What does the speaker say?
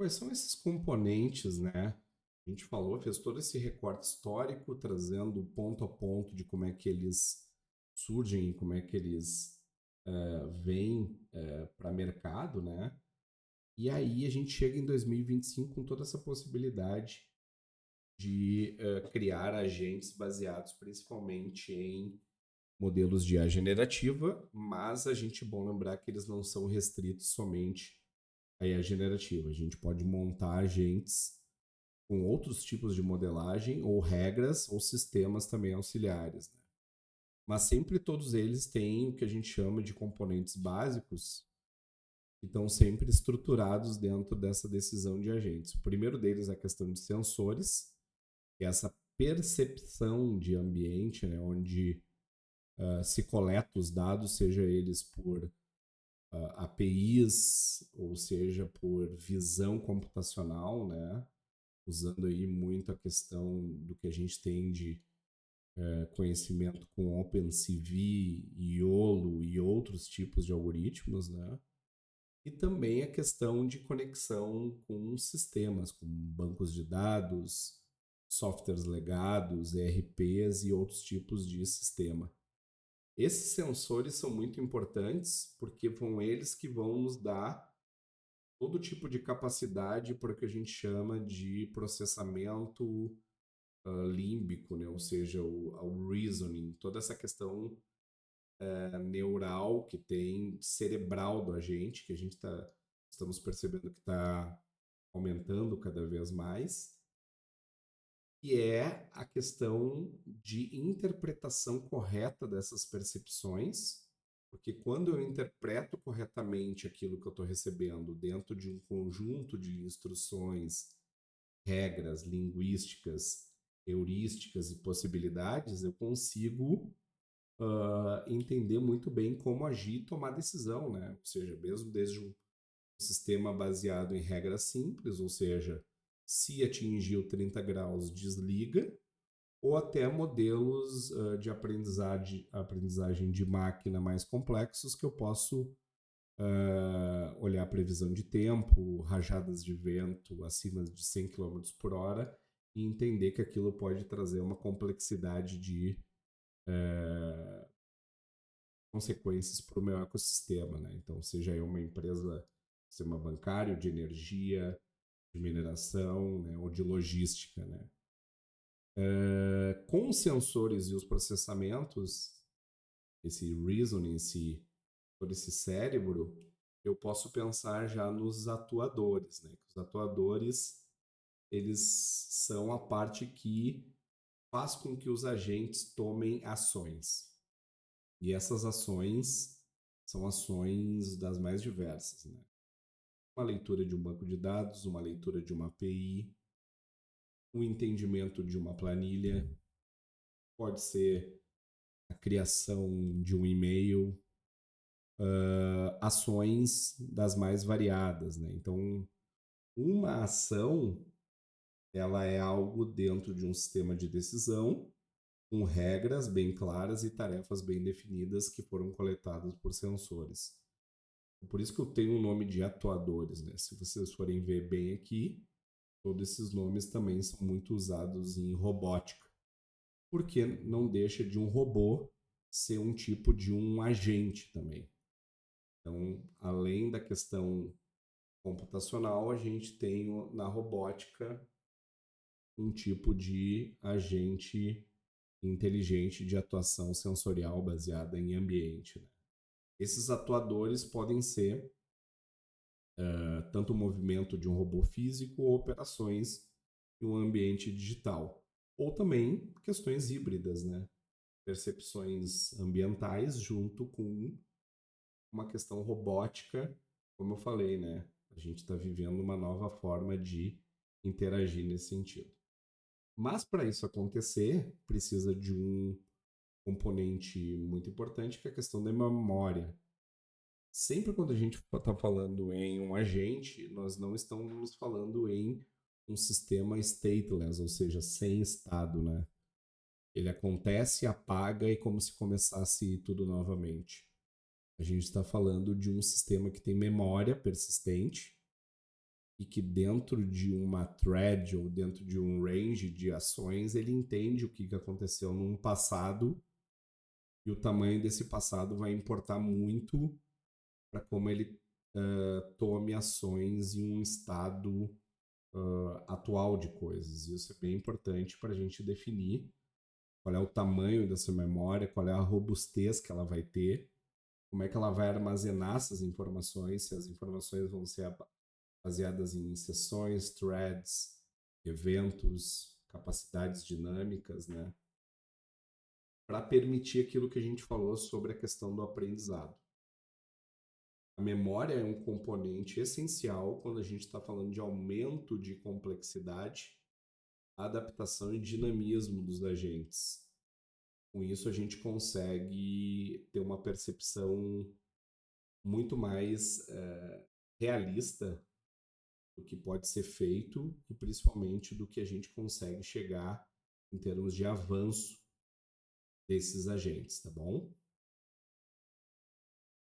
Quais são esses componentes, né? A gente falou, fez todo esse recorte histórico, trazendo ponto a ponto de como é que eles surgem, como é que eles vêm para mercado, né? E aí a gente chega em 2025 com toda essa possibilidade de criar agentes baseados principalmente em modelos de IA generativa, mas a gente é bom lembrar que eles não são restritos somente à IA generativa. A gente pode montar agentes com outros tipos de modelagem ou regras ou sistemas também auxiliares, né? Mas sempre todos eles têm o que a gente chama de componentes básicos que estão sempre estruturados dentro dessa decisão de agentes. O primeiro deles é a questão de sensores, que é essa percepção de ambiente, né, onde se coleta os dados, seja eles por APIs, ou seja por visão computacional, né, usando aí muito a questão do que a gente tem de conhecimento com OpenCV, YOLO e outros tipos de algoritmos, né? E também a questão de conexão com sistemas, com bancos de dados, softwares legados, ERPs e outros tipos de sistema. Esses sensores são muito importantes porque vão eles que vão nos dar todo tipo de capacidade para o que a gente chama de processamento límbico, né? Ou seja, o reasoning, toda essa questão neural que tem, cerebral do agente, que a gente estamos percebendo que está aumentando cada vez mais, e é a questão de interpretação correta dessas percepções, porque quando eu interpreto corretamente aquilo que eu estou recebendo dentro de um conjunto de instruções, regras, linguísticas, heurísticas e possibilidades, eu consigo entender muito bem como agir e tomar decisão, né? Ou seja, mesmo desde um sistema baseado em regras simples, ou seja, se atingiu 30 graus, desliga, ou até modelos de aprendizagem de máquina mais complexos que eu posso olhar a previsão de tempo, rajadas de vento acima de 100 km por hora e entender que aquilo pode trazer uma complexidade de consequências para o meu ecossistema, né? Então, seja eu uma empresa, sistema bancário, de energia, de mineração, né? Ou de logística, né? Com os sensores e os processamentos, esse reasoning, todo esse cérebro, eu posso pensar já nos atuadores, né? Os atuadores, eles são a parte que faz com que os agentes tomem ações. E essas ações são ações das mais diversas, né? Uma leitura de um banco de dados, uma leitura de uma API, o entendimento de uma planilha, pode ser a criação de um e-mail, ações das mais variadas, né? Então, uma ação, ela é algo dentro de um sistema de decisão, com regras bem claras e tarefas bem definidas que foram coletadas por sensores. Por isso que eu tenho o nome de atuadores, né? Se vocês forem ver bem aqui, todos esses nomes também são muito usados em robótica, porque não deixa de um robô ser um tipo de um agente também. Então, além da questão computacional, a gente tem na robótica um tipo de agente inteligente de atuação sensorial baseada em ambiente, né? Esses atuadores podem ser tanto o movimento de um robô físico ou operações em um ambiente digital. Ou também questões híbridas, né? Percepções ambientais junto com uma questão robótica, como eu falei, né? A gente está vivendo uma nova forma de interagir nesse sentido. Mas para isso acontecer, precisa de um componente muito importante, que é a questão da memória. Sempre quando a gente está falando em um agente, nós não estamos falando em um sistema stateless, ou seja, sem estado, né? Ele acontece, apaga e como se começasse tudo novamente. A gente está falando de um sistema que tem memória persistente e que dentro de uma thread ou dentro de um range de ações, ele entende o que aconteceu num passado e o tamanho desse passado vai importar muito para como ele tome ações em um estado atual de coisas. Isso é bem importante para a gente definir qual é o tamanho dessa memória, qual é a robustez que ela vai ter, como é que ela vai armazenar essas informações, se as informações vão ser baseadas em sessões, threads, eventos, capacidades dinâmicas, né? Para permitir aquilo que a gente falou sobre a questão do aprendizado. A memória é um componente essencial quando a gente está falando de aumento de complexidade, adaptação e dinamismo dos agentes. Com isso, a gente consegue ter uma percepção muito mais realista do que pode ser feito e principalmente do que a gente consegue chegar em termos de avanço desses agentes, tá bom?